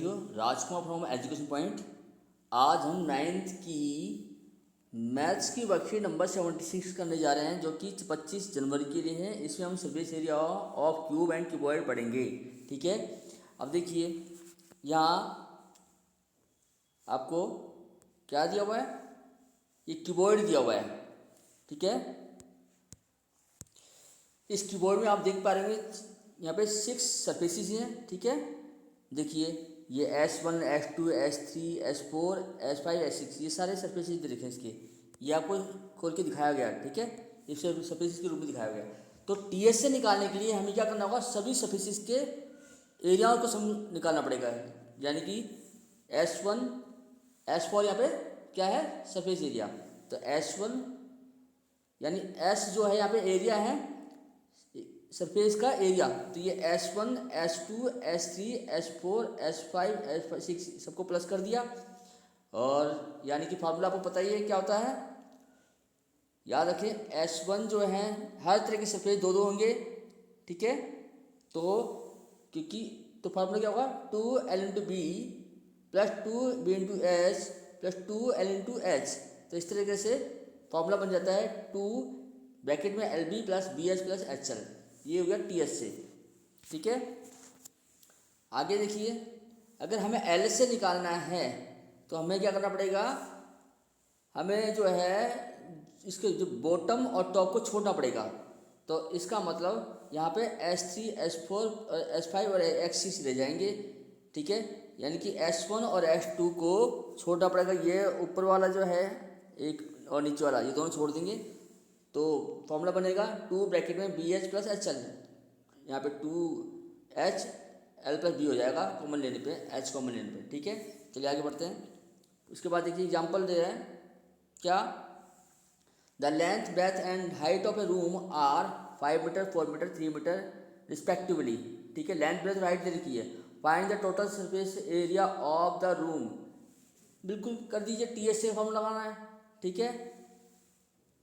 विद्यार्थियों, राजकुमार from education point. आज हम नाइन्थ की मैथ्स की वर्कशीट नंबर 76 करने जा रहे हैं, जो कि 25 जनवरी के लिए है। इसमें हम surface area of cube and cuboid पढ़ेंगे। ठीक है, अब देखिए यहाँ आपको क्या दिया हुआ है, ये क्यूबॉइड दिया हुआ है। ठीक है, इस कीबोर्ड में आप देख पा रहे हैं यहाँ पे 6 सरफेसेस हैं। ठीक है, देखिए ये S1, S2, S3, S4, S5, S6 ये सारे सरफेसेस देखें इसके, ये आपको खोल के दिखाया गया। ठीक है, ये सरफेसेस के रूप में दिखाया गया। तो TS से निकालने के लिए हमें क्या करना होगा, सभी सरफेसेस के एरियाओं को निकालना पड़ेगा। यानी कि S1, S4 यहाँ पे क्या है, सरफेस एरिया। तो S1 यानी S जो है यहाँ पे एरिया है सरफेस का एरिया, तो ये S1, S2, S3, S4, S5, S6 सबको प्लस कर दिया। और यानी कि फार्मूला आपको पता ही है क्या होता है, याद रखें। S1 जो है हर तरह के सरफेस दो दो होंगे। ठीक है, तो क्योंकि तो फार्मूला क्या होगा, 2L into B plus 2B into H plus 2L into H. तो इस तरीके से फार्मूला बन जाता है 2 ब्रैकेट में LB plus BH plus HL। ये हो गया TS से। ठीक है, आगे देखिए, अगर हमें L से निकालना है तो हमें क्या करना पड़ेगा, हमें जो है इसके जो बॉटम और टॉप को छोड़ना पड़ेगा। तो इसका मतलब यहाँ पे S3, S4, S5 और S6 रह जाएंगे। ठीक है, यानी कि S1 और S2 को छोड़ना पड़ेगा। ये ऊपर वाला जो है एक और नीचे वाला, ये दोनों छोड़ देंगे। तो फॉर्मूला बनेगा 2 ब्रैकेट में BH प्लस HL, यहाँ पे 2H L प्लस B हो जाएगा कॉमन लेने पे, H कॉमन लेने पे। ठीक है, चलिए आगे बढ़ते हैं। उसके बाद देखिए एग्जांपल दे रहे हैं क्या, the length breadth and height of a room are 5 metre, 4 metre, 3 metre respectively. ठीक है, लेंथ ब्रेथ और हाइट दे रखी है। Find the total surface area of the room, बिल्कुल कर दीजिए, TS से फॉर्मूला लगाना है। ठीक है,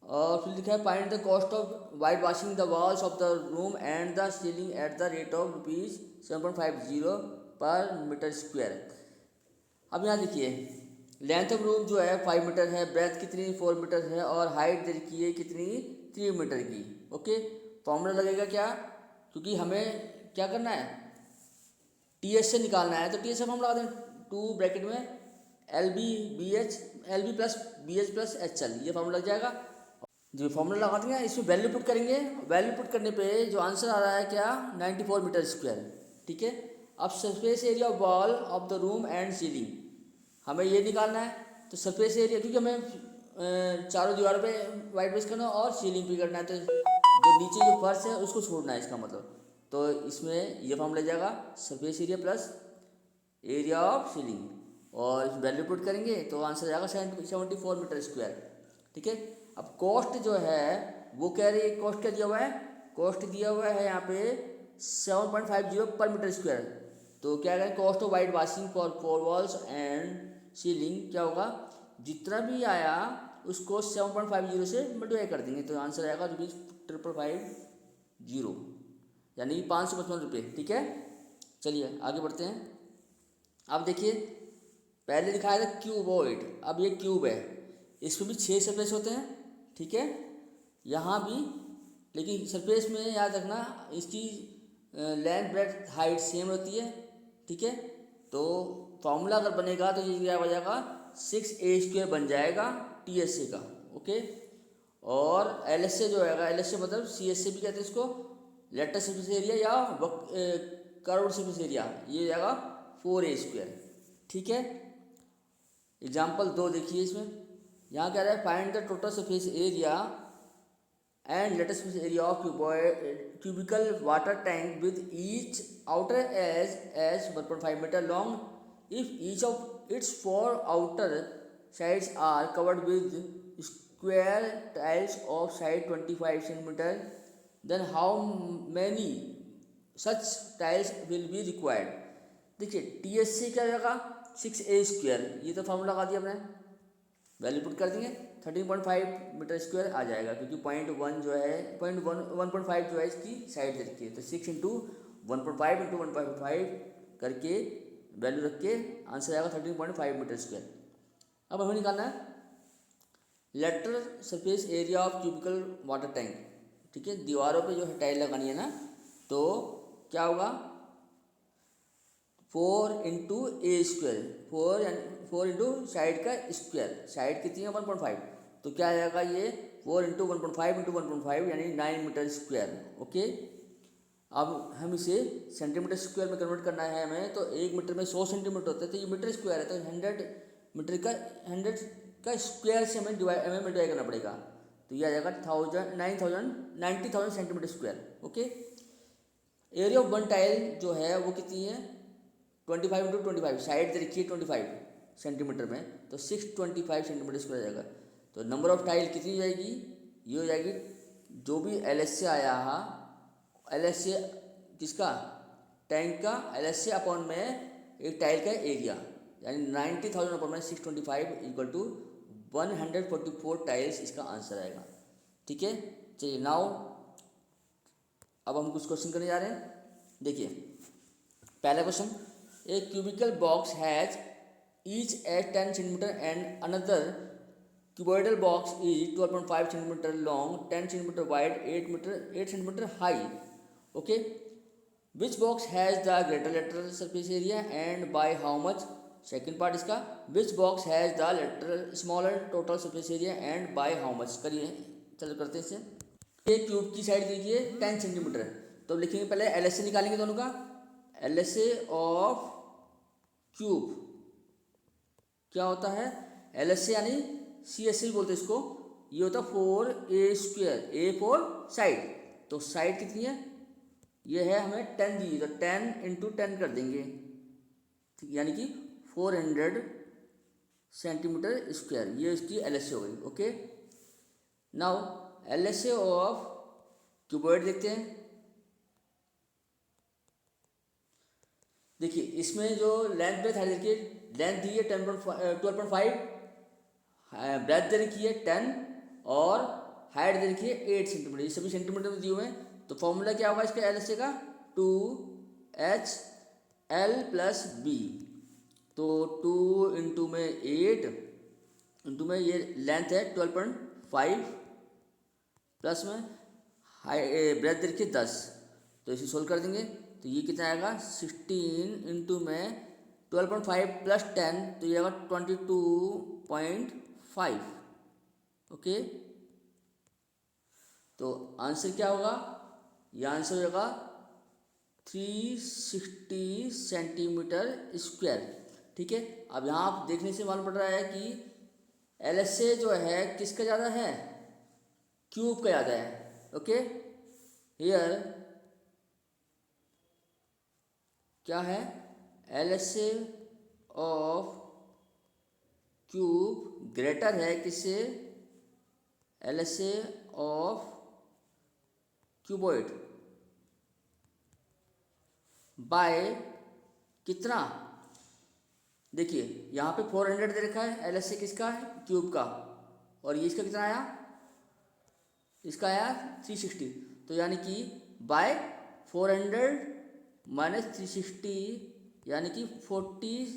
और फिर लिखा है find the cost of white washing the walls of the room and the ceiling at the rate of ₹7.50 पर मीटर स्क्वायर। अब यहाँ देखिए लेंथ ऑफ रूम जो है 5 मीटर है, ब्रेथ कितनी 4 मीटर है, और हाइट दे रखी है कितनी 3 मीटर की। ओके, फॉर्मूला लगेगा क्या, क्योंकि हमें क्या करना है, TS से निकालना है। तो TS से फॉर्मूला लगा दें 2 ब्रैकेट में LB plus BH plus HL, ये फॉर्मूला लग जाएगा। जो फॉर्मूला लगा देंगे इसमें वैल्यू पुट करेंगे, वैल्यू पुट करने पे जो आंसर आ रहा है क्या, 94 मीटर स्क्वायर। ठीक है, अब surface area of wall of the room and ceiling हमें ये निकालना है। तो सरफेस एरिया, क्योंकि हमें चारों दीवारों पे वाइट बेस करना है और सीलिंग भी करना है, तो जो नीचे जो फर्श है उसको छोड़ना है इसका मतलब। तो इसमें ये फॉर्मूला जाएगा surface area plus area of ceiling, और वैल्यू पुट करेंगे तो आंसर जाएगा 74 मीटर स्क्वायर। ठीक है, अब कॉस्ट जो है वो कह रही है, कॉस्ट क्या दिया हुआ है, कॉस्ट दिया हुआ है यहाँ पे 7.50 पर मीटर स्क्वायर। तो क्या करें, cost of white washing for 4 walls and ceiling क्या होगा, जितना भी आया उसको 7.50 से मल्टीप्लाई कर देंगे, तो आंसर आएगा ₹550, यानी कि ₹555। ठीक है, चलिए आगे बढ़ते हैं। अब देखिए पहले दिखाया था क्यूबॉइड, अब ये क्यूब है, इसमें भी 6 सरफेस होते हैं। ठीक है, यहाँ भी, लेकिन सरफेस में याद रखना इसकी लेंथ ब्रेथ हाइट सेम होती है। ठीक है, तो फॉर्मूला अगर बनेगा तो ये क्या हो जाएगा, 6a² बन जाएगा TS से का। ओके, और LS से जो है, LS से मतलब CS से भी कहते हैं इसको, लेटेस्ट सरफेस एरिया या कर्व्ड सरफेस एरिया, ये जाएगा 4a²। ठीक है, एग्जाम्पल 2 देखिए, इसमें यहाँ कह रहा है find the total surface area and latest surface area of cubical water tank with each outer edge 1.5 metre long if each of its 4 outer sides are covered with square tiles of side 25 centimetre, then how many such tiles will be required. देखिए TS से क्या जाएगा 6a², ये तो formula लगा दिया हमने, value put कर देंगे 13.5 मीटर स्क्वायर आ जाएगा, क्योंकि 0.1 जो है 1.5 जो है इसकी साइड दे रखी है। तो 6 इंटू 1.5 इंटू 1.5 करके वैल्यू रख के आंसर आएगा 13.5 मीटर स्क्वायर। अब हमें निकालना है lateral surface area of cubical water tank. ठीक है, दीवारों पे जो है टाइल लगानी है ना, तो क्या होगा 4 इंटू ए स्क्वायर, 4 इंटू साइड का स्क्वायर, साइड कितनी है 1.5, तो क्या आएगा ये 4 इंटू 1.5 इंटू 1.5 यानी 9 मीटर स्क्वायर। ओके, अब हम इसे सेंटीमीटर स्क्वायर में कन्वर्ट करना है हमें, तो 1 मीटर में 100 सेंटीमीटर होता है, तो ये मीटर स्क्वायर है, तो 100 मीटर का 100 का स्क्वायर से हमें मल्टीप्लाई करना पड़ेगा, तो ये आ जाएगा 90,000 centimetre square. Okay, area of one tile जो है वो कितनी है 25 इंटू 25, साइड देखिए 25 सेंटीमीटर में, तो 625 सेंटीमीटर स्क्वायर आ जाएगा। तो नंबर ऑफ टाइल कितनी हो जाएगी, ये हो जाएगी जो भी एल एस से आया है, एल एस से किसका टैंक का, एल एस से अपॉन में एक टाइल का एरिया, यानी 90,000 अपॉन में 625 इक्वल टू 144 टाइल्स इसका आंसर आएगा। ठीक है, चलिए नाउ अब हम कुछ क्वेश्चन करने जा रहे हैं। देखिए पहला question, A cubical box has each eight 10 centimetre and another cuboidal box is 12.5 centimeter long, 10 centimeter wide, 8 centimeter high. Okay, which box has the greater lateral surface area and by how much? Second part इसका, which box has the lateral smaller total surface area and by how much? करिए, चलो करते हैं इसे। ये cube की side दीजिए 10 centimetre, तो लिखेंगे पहले एल एस ए निकालेंगे दोनों का, L S A of cube क्या होता है, एल एस ए यानी सी एस सी बोलते हैं इसको, ये होता है 4a square, A for side, तो साइड कितनी है, ये है हमें 10 दी, तो 10 इंटू 10 कर देंगे, ठीक, यानी कि 400 सेंटीमीटर स्क्वायर, ये इसकी एल एस ए हो गई। Okay, now L S A of cuboid देखते हैं। देखिए इसमें जो लेंथ ब्रेथ है, देखिए लेंथ दी है 12.5, ब्रेथ दे रखी है 10 और हाइट दे रखी है 8 सेंटीमीटर, ये सभी सेंटीमीटर में दिए हुए हैं। तो फॉर्मूला क्या होगा इसका एल एस ए का, 2HL प्लस बी, तो 2 इंटू में 8 इंटू में ये लेंथ है 12.5 प्लस में ब्रेथ दे रखी है 10, तो इसे सोल्व कर देंगे, तो ये कितना आएगा 16 इंटू में 12.5 प्लस 10, तो ये आएगा 22.5। ओके, तो आंसर क्या होगा, ये आंसर होगा 360 सेंटीमीटर स्क्वायर। ठीक है, अब यहाँ आप देखने से मालूम पड़ रहा है कि एल एस ए जो है किसका ज़्यादा है, क्यूब का ज़्यादा है। ओके, हियर क्या है, L S A of cube greater है किससे, L S A of cuboid by कितना, देखिए यहाँ पे 400 दे रखा है, एल एस ए किसका है क्यूब का, और ये इसका कितना आया, इसका आया 360, तो यानी कि बाय 400 माइनस 360 यानी कि 40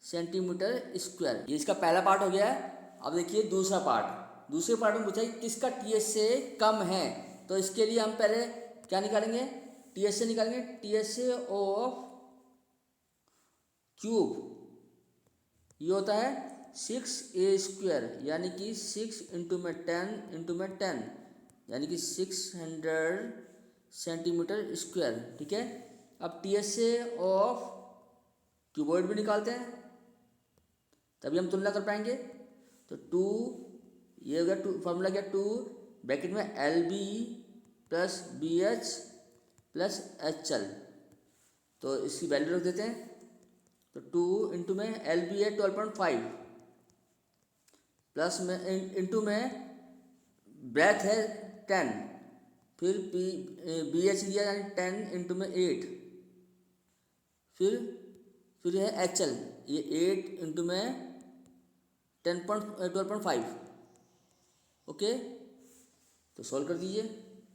सेंटीमीटर स्क्वायर, ये इसका पहला पार्ट हो गया है। अब देखिए दूसरा पार्ट, दूसरे पार्ट में पूछा है किसका टी एस से कम है, तो इसके लिए हम पहले क्या निकालेंगे, टी एस से निकालेंगे, टी एस से ऑफ क्यूब ये होता है 6a स्क्वायर, यानी कि 6 इंटू में 10 इंटू में 10 यानी कि 600 सेंटीमीटर स्क्वायर। ठीक है, अब टी एस से ऑफ क्यूबॉइड भी निकालते हैं, तभी हम तुलना कर पाएंगे। तो 2 ये हो गया, 2 फॉर्मूला क्या, 2 ब्रैकेट में L B plus B H plus H L, तो इसकी वैल्यू रख देते हैं। तो 2 इंटू में एल बी है 12.5 प्लस में इंटू में ब्रेथ है 10, फिर बी एच दिया यानी 10 इंटू में 8, फिर है एच एल, ये 8 इंटू में 12.5। ओके, तो सॉल्व कर दीजिए,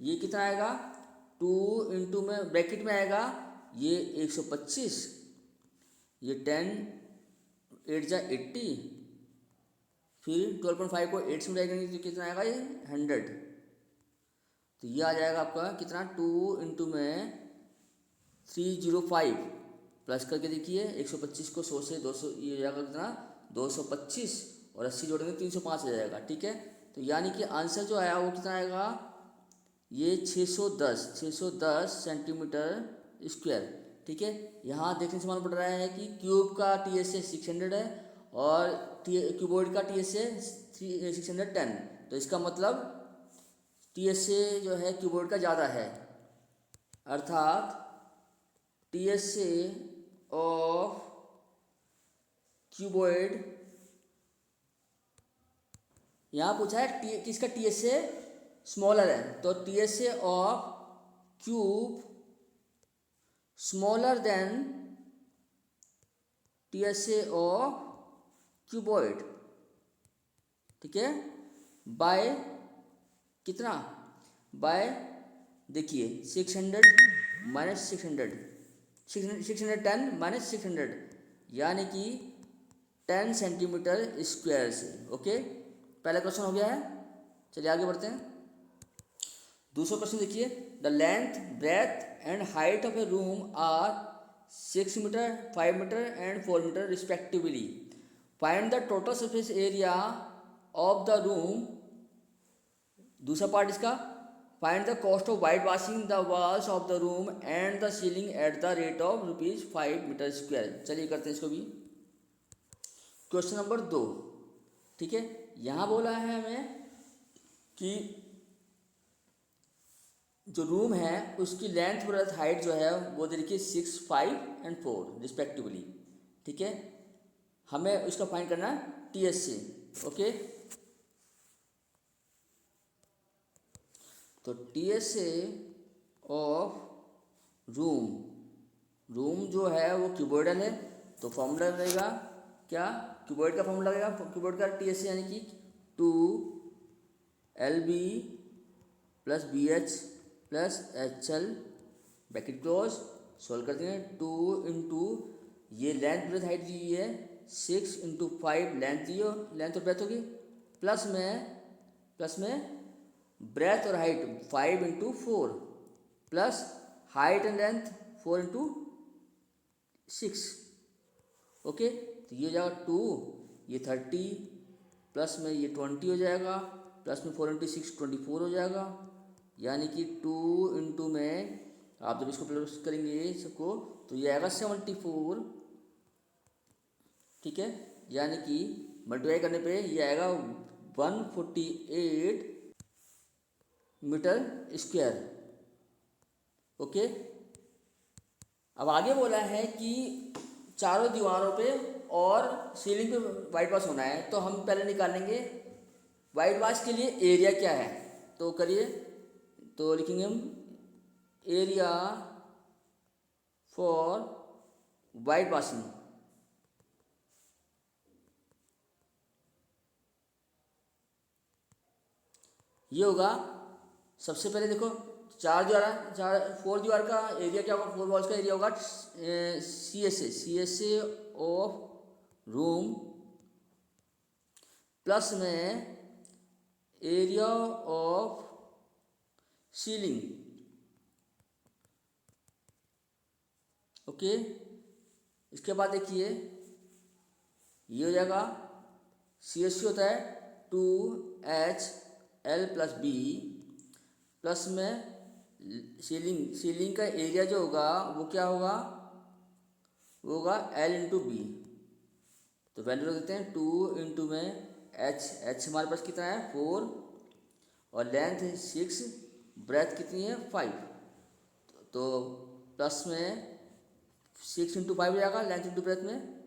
ये कितना आएगा, 2 इंटू में ब्रैकेट में आएगा ये 125 ये 10 8 जा 80, फिर 12.5 को 8 से मल्टीप्लाई करेंगे तो कितना आएगा ये 100। तो ये आ जाएगा आपका कितना 2 इंटू में 305 प्लस करके देखिए 125 को 100 से 200, ये हो जाएगा कितना 225 और 80 जोड़ेंगे 305 आ जाएगा। ठीक है, तो यानी कि आंसर जो आया वो कितना आएगा, ये 610 सेंटीमीटर स्क्वायर। ठीक है, यहाँ देखने से मालूम पड़ रहा है कि क्यूब का TSA 600 है और क्यूबॉइड का TSA 610, तो इसका मतलब TSA जो है क्यूबॉइड का ज़्यादा है, अर्थात TSA ऑफ क्यूबॉइड, यहाँ पूछा है किसका TSA स्मॉलर है, तो TSA of cube smaller than TSA of cuboid. ठीक है, बाय कितना, बाय देखिए 600 माइनस 610 माइनस 600 यानी कि 10 सेंटीमीटर स्क्वायर से। ओके, पहला क्वेश्चन हो गया है। चलिए आगे बढ़ते हैं। दूसरा क्वेश्चन देखिए, the length breadth and height of a room are 6 metre 5 metre and 4 metre respectively, find the total surface area of the room. दूसरा पार्ट इसका, find the cost of white washing the walls of the room and the ceiling at the rate of ₹5 metre square. चलिए करते हैं इसको भी। Question number 2। ठीक है, यहाँ बोला है हमें कि जो रूम है उसकी लेंथ ब्रेथ हाइट जो है वो देखिए 6, 5 एंड 4 रिस्पेक्टिवली। ठीक है, हमें उसका फाइंड करना है TSA। ओके, तो TSA ऑफ रूम जो है वो क्यूबॉइडल है, तो फॉर्मूला रहेगा क्या, क्यूबॉइड का फॉर्मूला लगेगा, क्यूबॉइड का TSA यानी कि 2LB plus BH plus HL bracket close, solve करते हैं। 2 इंटू ये लेंथ ब्रेथ हाइट दी है 6 इंटू 5 लेंथ दी हो, लेंथ और ब्रेथ होगी, प्लस में ब्रेथ और height 5 into 4 plus height and length 4 into 6। Okay, तो ये हो जाएगा 2, ये 30 प्लस में ये 20 हो जाएगा, प्लस में 4 इंटू 6 24 हो जाएगा, यानी कि 2 इंटू में आप जब इसको प्लस करेंगे सबको तो ये आएगा 74। ठीक है, यानी कि मल्टीप्लाई करने पे ये आएगा 148 मीटर स्क्वायर। ओके, अब आगे बोला है कि चारों दीवारों पे और सीलिंग पे वाइट वॉश होना है, तो हम पहले निकालेंगे वाइट वॉश के लिए एरिया क्या है। तो करिए, तो लिखेंगे हम एरिया फॉर वाइट वॉशिंग। ये होगा, सबसे पहले देखो 4 दीवार का एरिया क्या होगा, 4 वॉल्स का एरिया होगा CSA ऑफ रूम प्लस में एरिया ऑफ सीलिंग। ओके, इसके बाद देखिए ये हो जाएगा CSC होता है 2HL प्लस B प्लस में सीलिंग का एरिया जो होगा वो क्या होगा, वो होगा L इंटू B। तो वैल्यू रख देते हैं 2 इंटू में H हमारे पास कितना है 4 और लेंथ है 6, ब्रेथ कितनी है 5, तो प्लस में 6 इंटू 5 हो जाएगा लेंथ इंटू ब्रेथ में।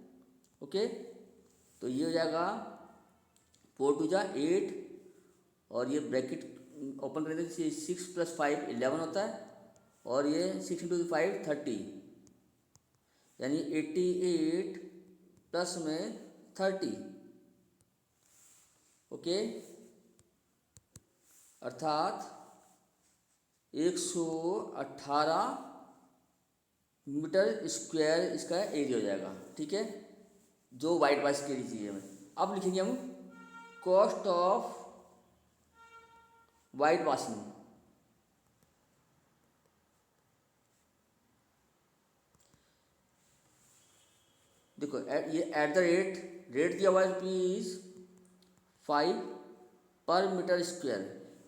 ओके, तो ये हो जाएगा 4 2 जा 8 और ये ब्रैकेट ओपन करेंगे 6 प्लस 5 11 होता है और ये 6 इंटू 5 30, यानी 88 प्लस में 30। ओके, अर्थात 118 मीटर स्क्वायर इसका एरिया हो जाएगा, ठीक है, जो वाइट वाश के लिए चाहिए हमें। अब लिखेंगे हम कॉस्ट ऑफ वाइट वॉशिंग। देखो ये एट द रेट दिया हुआ है ₹5 पर मीटर स्क्वायर।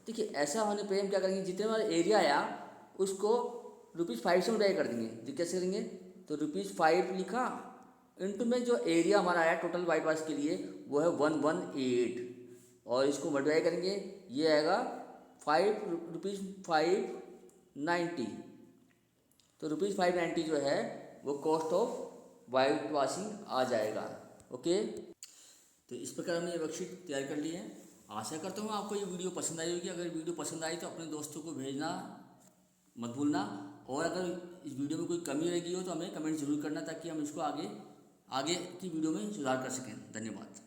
देखिए ऐसा होने पे हम क्या करेंगे, जितने हमारा एरिया आया उसको ₹5 से मल्टीप्लाई कर देंगे। तो कैसे करेंगे, तो ₹5 लिखा, इनटू में जो एरिया हमारा आया टोटल वाइट वॉश के लिए वो है 118, और इसको मल्टीप्लाई करेंगे, ये आएगा ₹590। तो ₹590 जो है वो कॉस्ट ऑफ वाइट वॉशिंग आ जाएगा। ओके, तो इस प्रकार हमने ये वर्कशीट तैयार कर ली है। आशा करता हूँ आपको ये वीडियो पसंद आई होगी। अगर वीडियो पसंद आई तो अपने दोस्तों को भेजना मत भूलना, और अगर इस वीडियो में कोई कमी रह गई हो तो हमें कमेंट जरूर करना, ताकि हम इसको आगे की वीडियो में सुधार कर सकें। धन्यवाद।